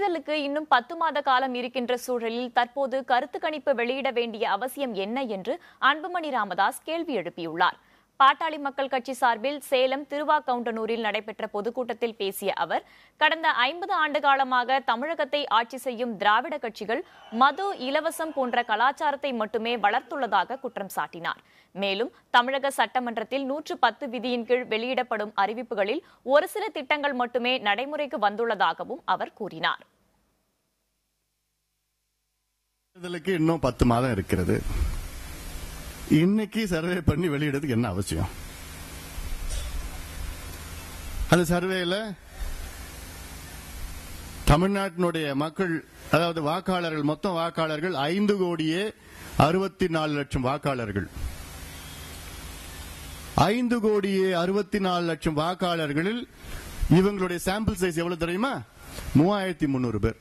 தேர்தலுக்கு இன்னும் 10 மாத காலம் இருக்கின்ற சூழலில் தற்போது கருத்து கணிப்பு வெளியிட வேண்டிய அவசியம் என்ன என்று அன்புமணி ராமதாஸ் கேள்வி எழுப்பியுள்ளார். பாட்டாளி மக்கள் கட்சி சார்பில் சேலம் திருவாக்கவுண்டனூரில் நடைபெற்ற பொதுக்கூட்டத்தில் பேசிய அவர், கடந்த 50 ஆண்டு காலமாக தமிழகத்தை ஆட்சி செய்யும் திராவிட கட்சிகள் மது, இலவசம் போன்ற கலாச்சாரத்தை மட்டுமே வளர்த்துள்ளதாக குற்றம் சாட்டினார். மேலும் தமிழக சட்டமன்றத்தில் 110 விதியின் கீழ் வெளியிடப்படும் அறிவிப்புகளில் ஒரு சில திட்டங்கள் மட்டுமே நடைமுறைக்கு வந்துள்ளதாகவும் அவர் கூறினார். இன்னும் 10 மாதம் இருக்கிறது. இன்னைக்கு சர்வே பண்ணி வெளியிடுறதுக்கு என்ன அவசியம்? அந்த சர்வேல தமிழ்நாட்டினுடைய மக்கள், அதாவது வாக்காளர்கள், மொத்தம் வாக்காளர்கள் 5,64,00,000 வாக்காளர்கள். 5,64,00,000 வாக்காளர்களில் இவங்களுடைய சாம்பிள் சைஸ் எவ்வளவு தெரியுமா? 3,300 பேர்.